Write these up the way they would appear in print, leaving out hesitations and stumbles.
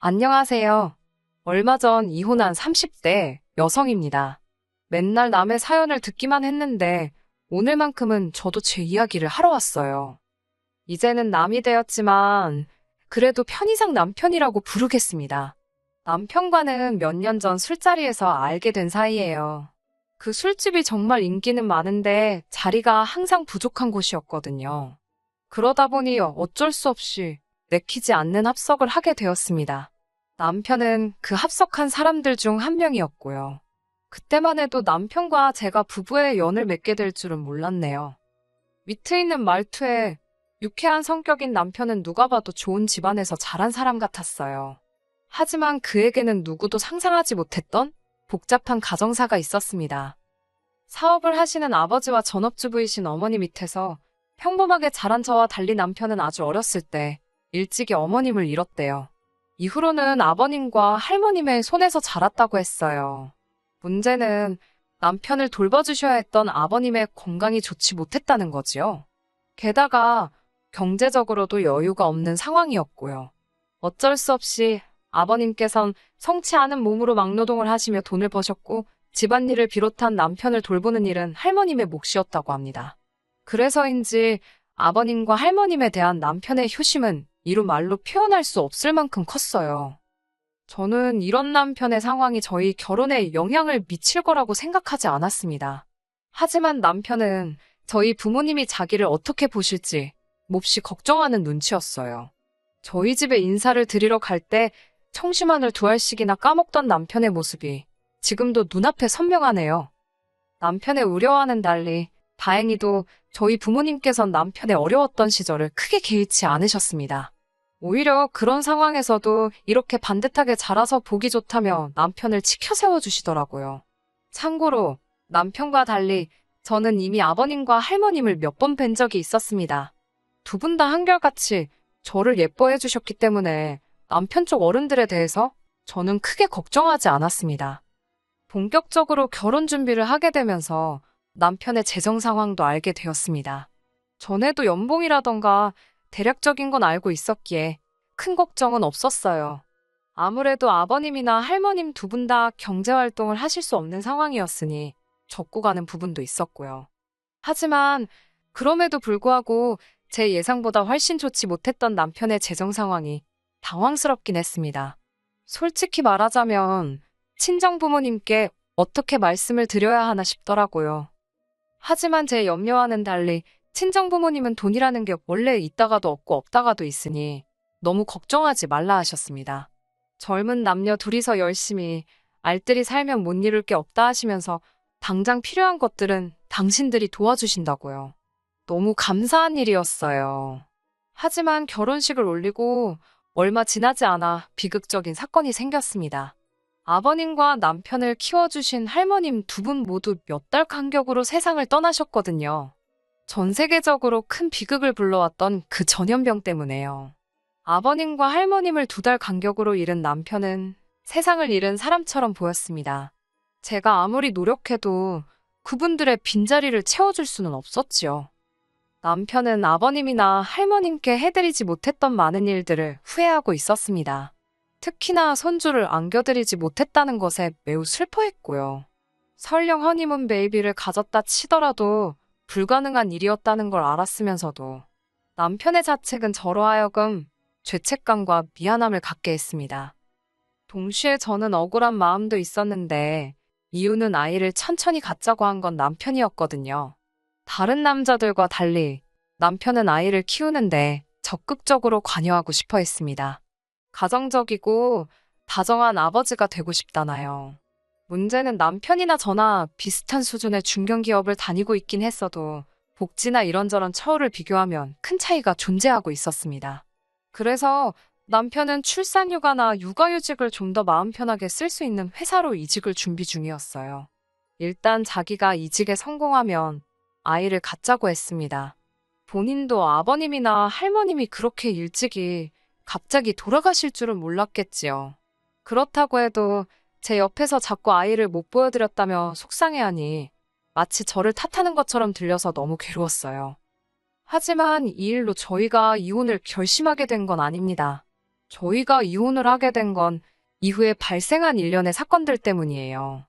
안녕하세요. 얼마 전 이혼한 30대 여성입니다. 맨날 남의 사연을 듣기만 했는데 오늘만큼은 저도 제 이야기를 하러 왔어요. 이제는 남이 되었지만 그래도 편의상 남편이라고 부르겠습니다. 남편과는 몇 년 전 술자리에서 알게 된 사이예요. 그 술집이 정말 인기는 많은데 자리가 항상 부족한 곳이었거든요. 그러다 보니 어쩔 수 없이 내키지 않는 합석을 하게 되었습니다. 남편은 그 합석한 사람들 중 한 명이었고요. 그때만 해도 남편과 제가 부부의 연을 맺게 될 줄은 몰랐네요. 위트 있는 말투에 유쾌한 성격인 남편은 누가 봐도 좋은 집안에서 자란 사람 같았어요. 하지만 그에게는 누구도 상상하지 못했던 복잡한 가정사가 있었습니다. 사업을 하시는 아버지와 전업주부이신 어머니 밑에서 평범하게 자란 저와 달리 남편은 아주 어렸을 때 일찍이 어머님을 잃었대요. 이후로는 아버님과 할머님의 손에서 자랐다고 했어요. 문제는 남편을 돌봐주셔야 했던 아버님의 건강이 좋지 못했다는 거지요. 게다가 경제적으로도 여유가 없는 상황이었고요. 어쩔 수 없이 아버님께선 성치 않은 몸으로 막노동을 하시며 돈을 버셨고 집안일을 비롯한 남편을 돌보는 일은 할머님의 몫이었다고 합니다. 그래서인지 아버님과 할머님에 대한 남편의 효심은 이루 말로 표현할 수 없을 만큼 컸어요. 저는 이런 남편의 상황이 저희 결혼에 영향을 미칠 거라고 생각하지 않았습니다. 하지만 남편은 저희 부모님이 자기를 어떻게 보실지 몹시 걱정하는 눈치였어요. 저희 집에 인사를 드리러 갈 때 청심환을 2알씩이나 까먹던 남편의 모습이 지금도 눈앞에 선명하네요. 남편의 우려와는 달리 다행히도 저희 부모님께선 남편의 어려웠던 시절을 크게 개의치 않으셨습니다. 오히려 그런 상황에서도 이렇게 반듯하게 자라서 보기 좋다며 남편을 치켜 세워주시더라고요. 참고로 남편과 달리 저는 이미 아버님과 할머님을 몇 번 뵌 적이 있었습니다. 두 분 다 한결같이 저를 예뻐해 주셨기 때문에 남편 쪽 어른들에 대해서 저는 크게 걱정하지 않았습니다. 본격적으로 결혼 준비를 하게 되면서 남편의 재정 상황도 알게 되었습니다. 전에도 연봉이라던가 대략적인 건 알고 있었기에 큰 걱정은 없었어요. 아무래도 아버님이나 할머님 두 분 다 경제활동을 하실 수 없는 상황이었으니 적고 가는 부분도 있었고요. 하지만 그럼에도 불구하고 제 예상보다 훨씬 좋지 못했던 남편의 재정 상황이 당황스럽긴 했습니다. 솔직히 말하자면 친정 부모님께 어떻게 말씀을 드려야 하나 싶더라고요. 하지만 제 염려와는 달리 친정 부모님은 돈이라는 게 원래 있다가도 없고 없다가도 있으니 너무 걱정하지 말라 하셨습니다. 젊은 남녀 둘이서 열심히 알뜰히 살면 못 이룰 게 없다 하시면서 당장 필요한 것들은 당신들이 도와주신다고요. 너무 감사한 일이었어요. 하지만 결혼식을 올리고 얼마 지나지 않아 비극적인 사건이 생겼습니다. 아버님과 남편을 키워주신 할머님 두 분 모두 몇 달 간격으로 세상을 떠나셨거든요. 전 세계적으로 큰 비극을 불러왔던 그 전염병 때문에요. 아버님과 할머님을 2달 간격으로 잃은 남편은 세상을 잃은 사람처럼 보였습니다. 제가 아무리 노력해도 그분들의 빈자리를 채워줄 수는 없었지요. 남편은 아버님이나 할머님께 해드리지 못했던 많은 일들을 후회하고 있었습니다. 특히나 손주를 안겨드리지 못했다는 것에 매우 슬퍼했고요. 설령 허니문 베이비를 가졌다 치더라도 불가능한 일이었다는 걸 알았으면서도 남편의 자책은 저로 하여금 죄책감과 미안함을 갖게 했습니다. 동시에 저는 억울한 마음도 있었는데 이유는 아이를 천천히 갖자고 한 건 남편이었거든요. 다른 남자들과 달리 남편은 아이를 키우는데 적극적으로 관여하고 싶어 했습니다. 가정적이고 다정한 아버지가 되고 싶다나요. 문제는 남편이나 저나 비슷한 수준의 중견기업을 다니고 있긴 했어도 복지나 이런저런 처우를 비교하면 큰 차이가 존재하고 있었습니다. 그래서 남편은 출산휴가나 육아휴직을 좀 더 마음 편하게 쓸 수 있는 회사로 이직을 준비 중이었어요. 일단 자기가 이직에 성공하면 아이를 갖자고 했습니다. 본인도 아버님이나 할머님이 그렇게 일찍이 갑자기 돌아가실 줄은 몰랐겠지요. 그렇다고 해도 제 옆에서 자꾸 아이를 못 보여드렸다며 속상해하니 마치 저를 탓하는 것처럼 들려서 너무 괴로웠어요. 하지만 이 일로 저희가 이혼을 결심하게 된 건 아닙니다. 저희가 이혼을 하게 된 건 이후에 발생한 일련의 사건들 때문이에요.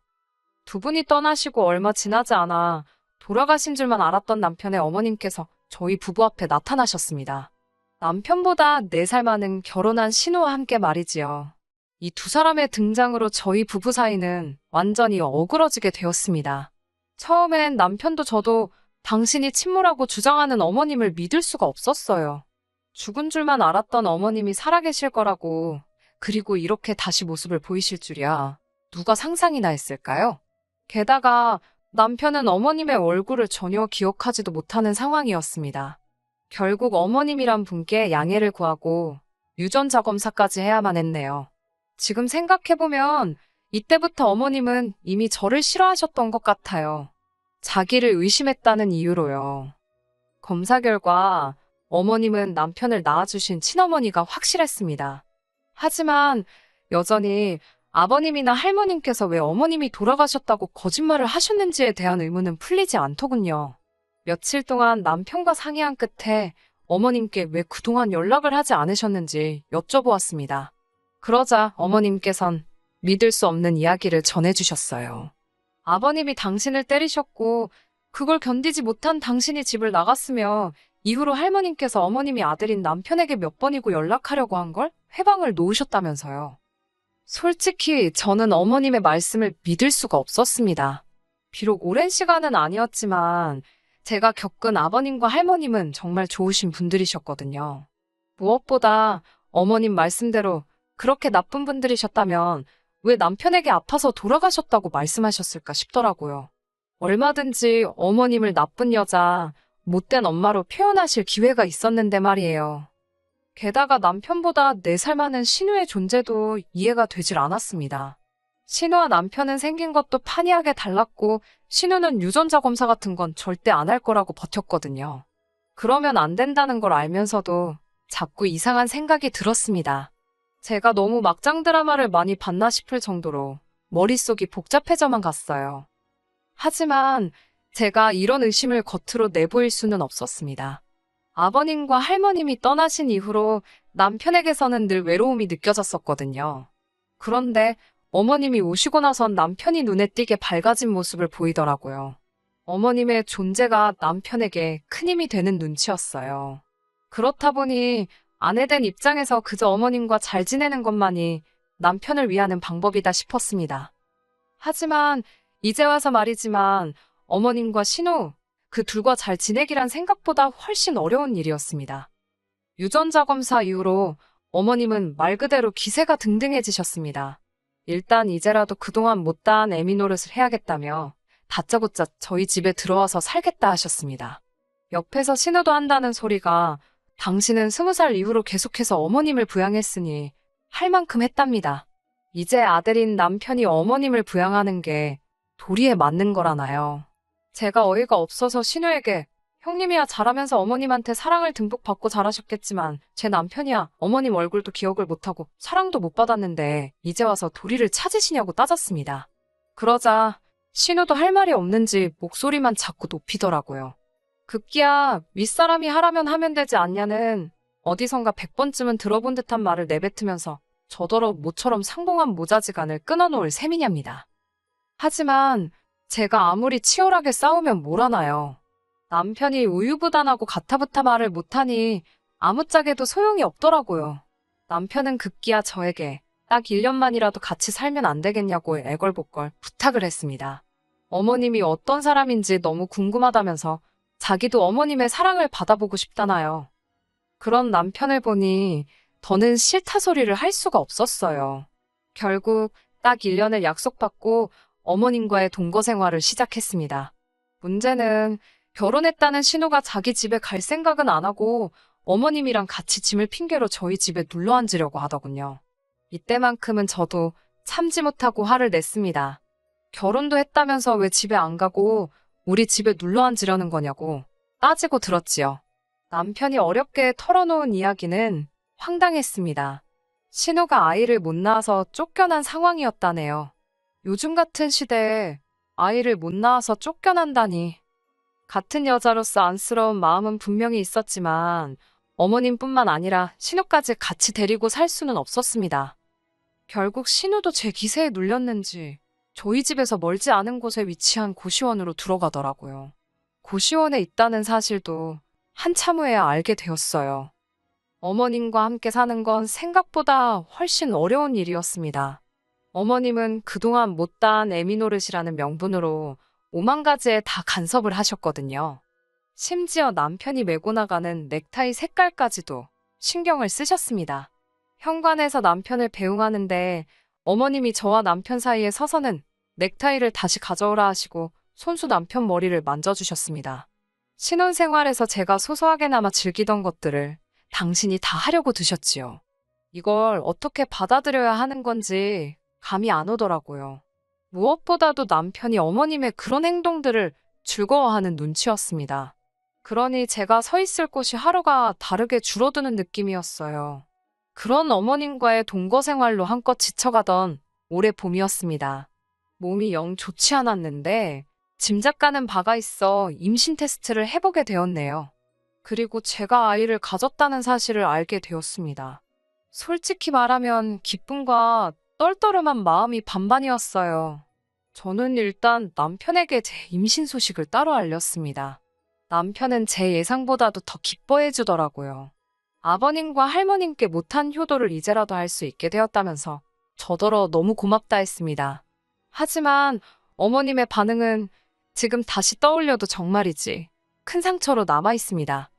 두 분이 떠나시고 얼마 지나지 않아 돌아가신 줄만 알았던 남편의 어머님께서 저희 부부 앞에 나타나셨습니다. 남편보다 4살 많은 결혼한 신우와 함께 말이지요. 이 두 사람의 등장으로 저희 부부 사이는 완전히 어그러지게 되었습니다. 처음엔 남편도 저도 당신이 친모라고 주장하는 어머님을 믿을 수가 없었어요. 죽은 줄만 알았던 어머님이 살아계실 거라고, 그리고 이렇게 다시 모습을 보이실 줄이야. 누가 상상이나 했을까요? 게다가 남편은 어머님의 얼굴을 전혀 기억하지도 못하는 상황이었습니다. 결국 어머님이란 분께 양해를 구하고 유전자 검사까지 해야만 했네요. 지금 생각해보면 이때부터 어머님은 이미 저를 싫어하셨던 것 같아요. 자기를 의심했다는 이유로요. 검사 결과 어머님은 남편을 낳아주신 친어머니가 확실했습니다. 하지만 여전히 아버님이나 할머님께서 왜 어머님이 돌아가셨다고 거짓말을 하셨는지에 대한 의문은 풀리지 않더군요. 며칠 동안 남편과 상의한 끝에 어머님께 왜 그동안 연락을 하지 않으셨는지 여쭤보았습니다. 그러자 어머님께선 믿을 수 없는 이야기를 전해주셨어요. 아버님이 당신을 때리셨고 그걸 견디지 못한 당신이 집을 나갔으며 이후로 할머님께서 어머님이 아들인 남편에게 몇 번이고 연락하려고 한 걸 회방을 놓으셨다면서요. 솔직히 저는 어머님의 말씀을 믿을 수가 없었습니다. 비록 오랜 시간은 아니었지만 제가 겪은 아버님과 할머님은 정말 좋으신 분들이셨거든요. 무엇보다 어머님 말씀대로 그렇게 나쁜 분들이셨다면 왜 남편에게 아파서 돌아가셨다고 말씀하셨을까 싶더라고요. 얼마든지 어머님을 나쁜 여자, 못된 엄마로 표현하실 기회가 있었는데 말이에요. 게다가 남편보다 4살 많은 신우의 존재도 이해가 되질 않았습니다. 신우와 남편은 생긴 것도 판이하게 달랐고 신우는 유전자 검사 같은 건 절대 안 할 거라고 버텼거든요. 그러면 안 된다는 걸 알면서도 자꾸 이상한 생각이 들었습니다. 제가 너무 막장 드라마를 많이 봤나 싶을 정도로 머릿속이 복잡해져만 갔어요. 하지만 제가 이런 의심을 겉으로 내보일 수는 없었습니다. 아버님과 할머님이 떠나신 이후로 남편에게서는 늘 외로움이 느껴졌었거든요. 그런데 어머님이 오시고 나선 남편이 눈에 띄게 밝아진 모습을 보이더라고요. 어머님의 존재가 남편에게 큰 힘이 되는 눈치였어요. 그렇다 보니 아내된 입장에서 그저 어머님과 잘 지내는 것만이 남편을 위하는 방법이다 싶었습니다. 하지만 이제 와서 말이지만 어머님과 신우, 그 둘과 잘 지내기란 생각보다 훨씬 어려운 일이었습니다. 유전자 검사 이후로 어머님은 말 그대로 기세가 등등해지셨습니다. 일단 이제라도 그동안 못다한 애미 노릇을 해야겠다며 다짜고짜 저희 집에 들어와서 살겠다 하셨습니다. 옆에서 신우도 한다는 소리가 당신은 20살 이후로 계속해서 어머님을 부양했으니 할 만큼 했답니다. 이제 아들인 남편이 어머님을 부양하는 게 도리에 맞는 거라나요. 제가 어이가 없어서 신우에게 형님이야 잘하면서 어머님한테 사랑을 듬뿍 받고 자라셨겠지만 제 남편이야 어머님 얼굴도 기억을 못하고 사랑도 못 받았는데 이제 와서 도리를 찾으시냐고 따졌습니다. 그러자 신우도 할 말이 없는지 목소리만 자꾸 높이더라고요. 급기야 윗사람이 하라면 하면 되지 않냐는 어디선가 100번쯤은 들어본 듯한 말을 내뱉으면서 저더러 모처럼 상봉한 모자지간을 끊어놓을 셈이냐입니다. 하지만 제가 아무리 치열하게 싸우면 뭘 하나요. 남편이 우유부단하고 가타부타 말을 못하니 아무짝에도 소용이 없더라고요. 남편은 급기야 저에게 딱 1년만이라도 같이 살면 안 되겠냐고 애걸복걸 부탁을 했습니다. 어머님이 어떤 사람인지 너무 궁금하다면서 자기도 어머님의 사랑을 받아보고 싶다나요. 그런 남편을 보니 더는 싫다 소리를 할 수가 없었어요. 결국 딱 1년을 약속받고 어머님과의 동거 생활을 시작했습니다. 문제는 결혼했다는 신우가 자기 집에 갈 생각은 안 하고 어머님이랑 같이 짐을 핑계로 저희 집에 눌러 앉으려고 하더군요. 이때만큼은 저도 참지 못하고 화를 냈습니다. 결혼도 했다면서 왜 집에 안 가고 우리 집에 눌러 앉으려는 거냐고 따지고 들었지요. 남편이 어렵게 털어놓은 이야기는 황당했습니다. 신우가 아이를 못 낳아서 쫓겨난 상황이었다네요. 요즘 같은 시대에 아이를 못 낳아서 쫓겨난다니. 같은 여자로서 안쓰러운 마음은 분명히 있었지만 어머님뿐만 아니라 신우까지 같이 데리고 살 수는 없었습니다. 결국 신우도 제 기세에 눌렸는지 저희 집에서 멀지 않은 곳에 위치한 고시원으로 들어가더라고요. 고시원에 있다는 사실도 한참 후에야 알게 되었어요. 어머님과 함께 사는 건 생각보다 훨씬 어려운 일이었습니다. 어머님은 그동안 못다한 애미 노릇이라는 명분으로 5만 가지에 다 간섭을 하셨거든요. 심지어 남편이 메고 나가는 넥타이 색깔까지도 신경을 쓰셨습니다. 현관에서 남편을 배웅하는데 어머님이 저와 남편 사이에 서서는 넥타이를 다시 가져오라 하시고 손수 남편 머리를 만져주셨습니다. 신혼생활에서 제가 소소하게나마 즐기던 것들을 당신이 다 하려고 드셨지요. 이걸 어떻게 받아들여야 하는 건지 감이 안 오더라고요. 무엇보다도 남편이 어머님의 그런 행동들을 즐거워하는 눈치였습니다. 그러니 제가 서 있을 곳이 하루가 다르게 줄어드는 느낌이었어요. 그런 어머님과의 동거 생활로 한껏 지쳐가던 올해 봄이었습니다. 몸이 영 좋지 않았는데 짐작가는 바가 있어 임신 테스트를 해보게 되었네요. 그리고 제가 아이를 가졌다는 사실을 알게 되었습니다. 솔직히 말하면 기쁨과 떨떠름한 마음이 반반이었어요. 저는 일단 남편에게 제 임신 소식을 따로 알렸습니다. 남편은 제 예상보다도 더 기뻐해 주더라고요. 아버님과 할머님께 못한 효도를 이제라도 할 수 있게 되었다면서 저더러 너무 고맙다 했습니다. 하지만 어머님의 반응은 지금 다시 떠올려도 정말이지 큰 상처로 남아 있습니다.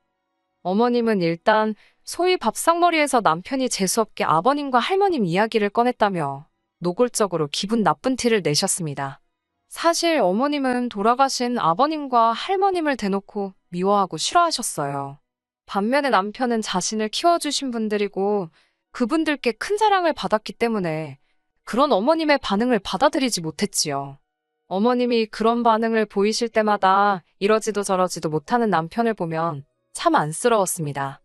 어머님은 일단 소위 밥상머리에서 남편이 재수없게 아버님과 할머님 이야기를 꺼냈다며 노골적으로 기분 나쁜 티를 내셨습니다. 사실 어머님은 돌아가신 아버님과 할머님을 대놓고 미워하고 싫어하셨어요. 반면에 남편은 자신을 키워주신 분들이고 그분들께 큰 사랑을 받았기 때문에 그런 어머님의 반응을 받아들이지 못했지요. 어머님이 그런 반응을 보이실 때마다 이러지도 저러지도 못하는 남편을 보면 참 안쓰러웠습니다.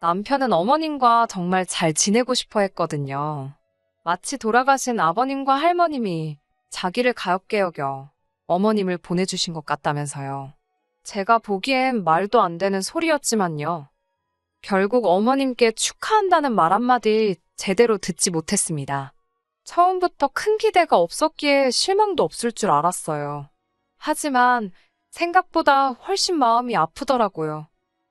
남편은 어머님과 정말 잘 지내고 싶어 했거든요. 마치 돌아가신 아버님과 할머님이 자기를 가엾게 여겨 어머님을 보내주신 것 같다면서요. 제가 보기엔 말도 안 되는 소리였지만요. 결국 어머님께 축하한다는 말 한마디 제대로 듣지 못했습니다. 처음부터 큰 기대가 없었기에 실망도 없을 줄 알았어요. 하지만 생각보다 훨씬 마음이 아프더라고요.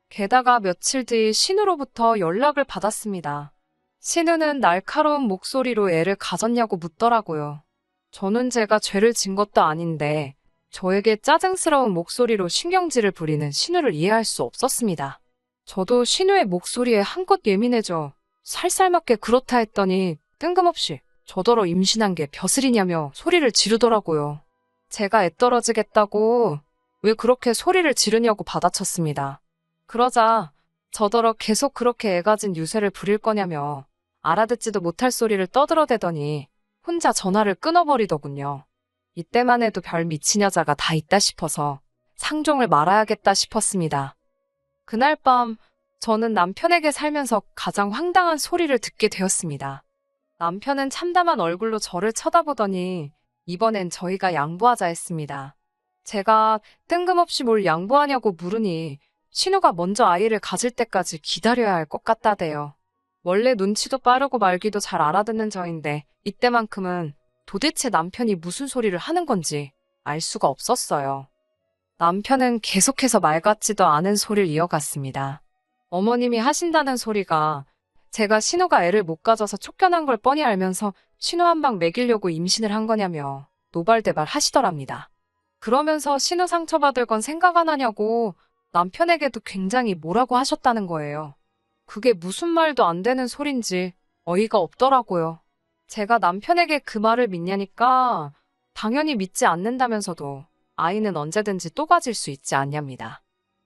게다가 며칠 뒤 신우로부터 연락을 받았습니다. 신우는 날카로운 목소리로 애를 가졌냐고 묻더라고요. 저는 제가 죄를 진 것도 아닌데 저에게 짜증스러운 목소리로 신경질을 부리는 신우를 이해할 수 없었습니다. 저도 신우의 목소리에 한껏 예민해져 살살맞게 그렇다 했더니 뜬금없이 저더러 임신한 게 벼슬이냐며 소리를 지르더라고요. 제가 애떨어지겠다고 왜 그렇게 소리를 지르냐고 받아쳤습니다. 그러자 저더러 계속 그렇게 애 가진 유세를 부릴 거냐며 알아듣지도 못할 소리를 떠들어대더니 혼자 전화를 끊어버리더군요. 이때만 해도 별 미친 여자가 다 있다 싶어서 상종을 말아야겠다 싶었습니다. 그날 밤 저는 남편에게 살면서 가장 황당한 소리를 듣게 되었습니다. 남편은 참담한 얼굴로 저를 쳐다보더니 이번엔 저희가 양보하자 했습니다. 제가 뜬금없이 뭘 양보하냐고 물으니 신우가 먼저 아이를 가질 때까지 기다려야 할 것 같다대요. 원래 눈치도 빠르고 말귀도 잘 알아듣는 저인데 이때만큼은 도대체 남편이 무슨 소리를 하는 건지 알 수가 없었어요. 남편은 계속해서 말 같지도 않은 소리를 이어갔습니다. 어머님이 하신다는 소리가 제가 신우가 애를 못 가져서 쫓겨난 걸 뻔히 알면서 신우 한 방 먹이려고 임신을 한 거냐며 노발대발 하시더랍니다. 그러면서 신우 상처받을 건 생각 안 하냐고 남편에게도 굉장히 뭐라고 하셨다는 거예요. 그게 무슨 말도 안 되는 소린지 어이가 없더라고요. 제가 남편에게 그 말을 믿냐니까 당연히 믿지 않는다면서도 아이는 언제든지 또 가질 수 있지 않냐입니다.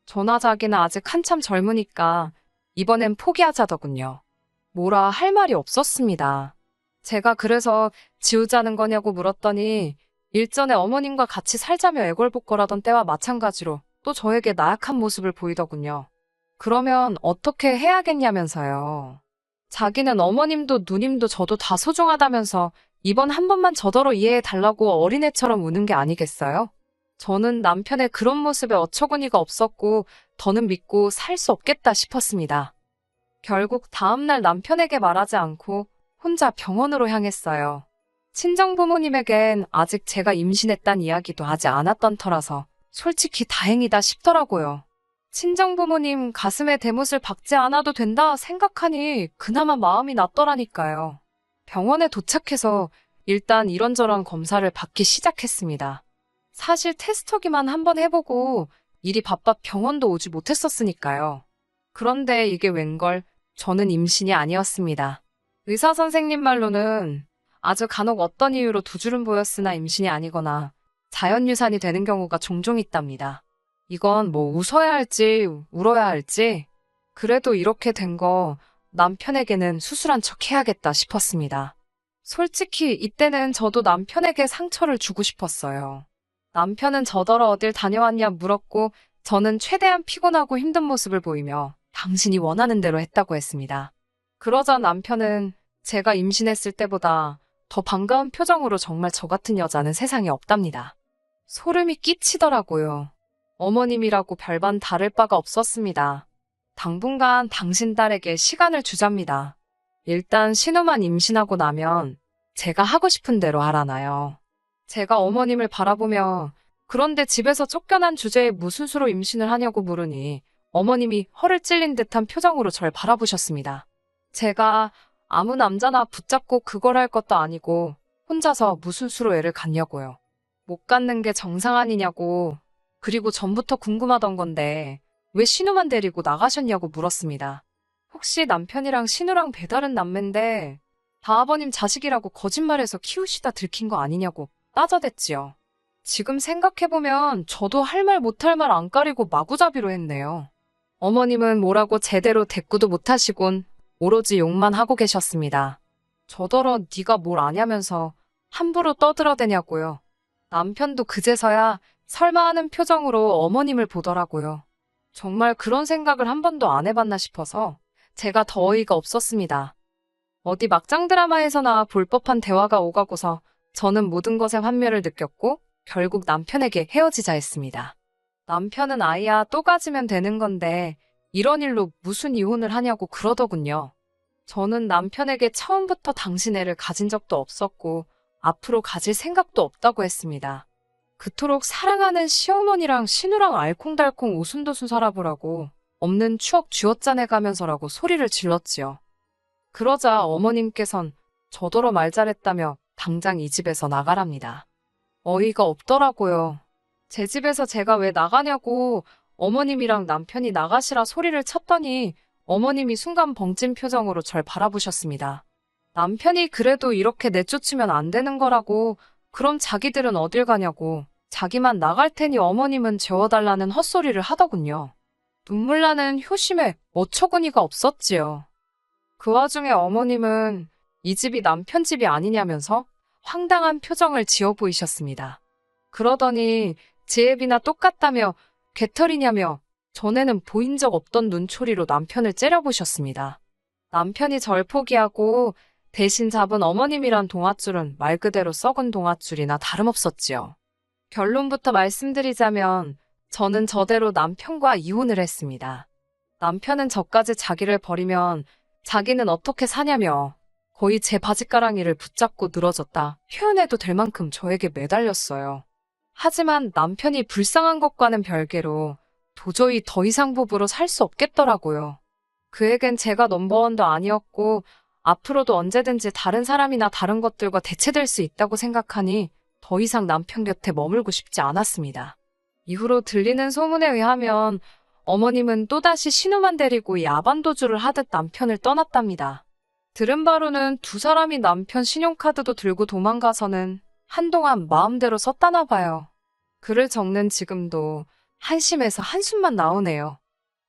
저나 자기는 아직 한참 젊으니까 이번엔 포기하자더군요. 뭐라 할 말이 없었습니다. 제가 그래서 지우자는 거냐고 물었더니 일전에 어머님과 같이 살자며 애걸복걸하던 때와 마찬가지로 또 저에게 나약한 모습을 보이더군요. 그러면 어떻게 해야겠냐면서요. 자기는 어머님도 누님도 저도 다 소중하다면서 이번 한 번만 저더러 이해해달라고 어린애처럼 우는 게 아니겠어요? 저는 남편의 그런 모습에 어처구니가 없었고 더는 믿고 살 수 없겠다 싶었습니다. 결국 다음날 남편에게 말하지 않고 혼자 병원으로 향했어요. 친정 부모님에겐 아직 제가 임신했단 이야기도 하지 않았던 터라서 솔직히 다행이다 싶더라고요. 친정 부모님 가슴에 대못을 박지 않아도 된다 생각하니 그나마 마음이 낫더라니까요. 병원에 도착해서 일단 이런저런 검사를 받기 시작했습니다. 사실 테스터기만 한번 해보고 일이 바빠 병원도 오지 못했었으니까요. 그런데 이게 웬걸 저는 임신이 아니었습니다. 의사 선생님 말로는 아주 간혹 어떤 이유로 두 줄은 보였으나 임신이 아니거나 자연유산이 되는 경우가 종종 있답니다. 이건 뭐 웃어야 할지 울어야 할지 그래도 이렇게 된 거 남편에게는 수술한 척 해야겠다 싶었습니다. 솔직히 이때는 저도 남편에게 상처를 주고 싶었어요. 남편은 저더러 어딜 다녀왔냐 물었고 저는 최대한 피곤하고 힘든 모습을 보이며 당신이 원하는 대로 했다고 했습니다. 그러자 남편은 제가 임신했을 때보다 더 반가운 표정으로 정말 저 같은 여자는 세상에 없답니다. 소름이 끼치더라고요. 어머님이라고 별반 다를 바가 없었습니다. 당분간 당신 딸에게 시간을 주잡니다. 일단 신우만 임신하고 나면 제가 하고 싶은 대로 하라나요. 제가 어머님을 바라보며 그런데 집에서 쫓겨난 주제에 무슨 수로 임신을 하냐고 물으니 어머님이 허를 찔린 듯한 표정으로 절 바라보셨습니다. 제가 아무 남자나 붙잡고 그걸 할 것도 아니고 혼자서 무슨 수로 애를 갖냐고요. 못 갖는 게 정상 아니냐고. 그리고 전부터 궁금하던 건데 왜 신우만 데리고 나가셨냐고 물었습니다. 혹시 남편이랑 신우랑 배다른 남매인데 다아버님 자식이라고 거짓말해서 키우시다 들킨 거 아니냐고 따져댔지요. 지금 생각해보면 저도 할 말 못할 말 안 가리고 마구잡이로 했네요. 어머님은 뭐라고 제대로 대꾸도 못하시곤 오로지 욕만 하고 계셨습니다. 저더러 네가 뭘 아냐면서 함부로 떠들어대냐고요. 남편도 그제서야 설마 하는 표정으로 어머님을 보더라고요. 정말 그런 생각을 한 번도 안 해봤나 싶어서 제가 더 어이가 없었습니다. 어디 막장 드라마에서나 볼 법한 대화가 오가고서 저는 모든 것에 환멸을 느꼈고 결국 남편에게 헤어지자 했습니다. 남편은 아이야 또 가지면 되는 건데 이런 일로 무슨 이혼을 하냐고 그러더군요. 저는 남편에게 처음부터 당신 애를 가진 적도 없었고 앞으로 가질 생각도 없다고 했습니다. 그토록 사랑하는 시어머니랑 신우랑 알콩달콩 오순도순 살아보라고 없는 추억 쥐어짜내가면서라고 소리를 질렀지요. 그러자 어머님께선 저더러 말 잘했다며 당장 이 집에서 나가랍니다. 어이가 없더라고요. 제 집에서 제가 왜 나가냐고 어머님이랑 남편이 나가시라 소리를 쳤더니 어머님이 순간 벙찐 표정으로 절 바라보셨습니다. 남편이 그래도 이렇게 내쫓으면 안 되는 거라고 그럼 자기들은 어딜 가냐고 자기만 나갈 테니 어머님은 재워달라는 헛소리를 하더군요. 눈물 나는 효심에 어처구니가 없었지요. 그 와중에 어머님은 이 집이 남편 집이 아니냐면서 황당한 표정을 지어 보이셨습니다. 그러더니 제 애비나 똑같다며 개털이냐며 전에는 보인 적 없던 눈초리로 남편을 째려보셨습니다. 남편이 절 포기하고 대신 잡은 어머님이란 동아줄은 말 그대로 썩은 동아줄이나 다름없었지요. 결론부터 말씀드리자면 저는 저대로 남편과 이혼을 했습니다. 남편은 저까지 자기를 버리면 자기는 어떻게 사냐며 거의 제 바지가랑이를 붙잡고 늘어졌다 표현해도 될 만큼 저에게 매달렸어요. 하지만 남편이 불쌍한 것과는 별개로 도저히 더 이상 부부로 살 수 없겠더라고요. 그에겐 제가 넘버원도 아니었고 앞으로도 언제든지 다른 사람이나 다른 것들과 대체될 수 있다고 생각하니 더 이상 남편 곁에 머물고 싶지 않았습니다. 이후로 들리는 소문에 의하면 어머님은 또다시 신우만 데리고 야반도주를 하듯 남편을 떠났답니다. 들은 바로는 두 사람이 남편 신용카드도 들고 도망가서는 한동안 마음대로 썼다나 봐요. 글을 적는 지금도 한심해서 한숨만 나오네요.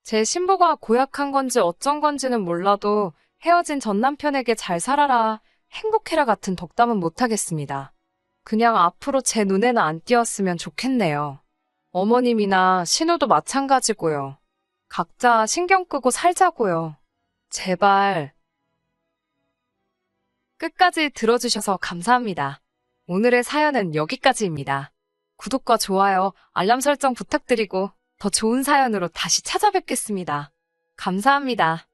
제 신부가 고약한 건지 어쩐 건지는 몰라도 헤어진 전 남편에게 잘 살아라, 행복해라 같은 덕담은 못하겠습니다. 그냥 앞으로 제 눈에는 안 띄었으면 좋겠네요. 어머님이나 신우도 마찬가지고요. 각자 신경 끄고 살자고요. 제발. 끝까지 들어주셔서 감사합니다. 오늘의 사연은 여기까지입니다. 구독과 좋아요, 알람 설정 부탁드리고 더 좋은 사연으로 다시 찾아뵙겠습니다. 감사합니다.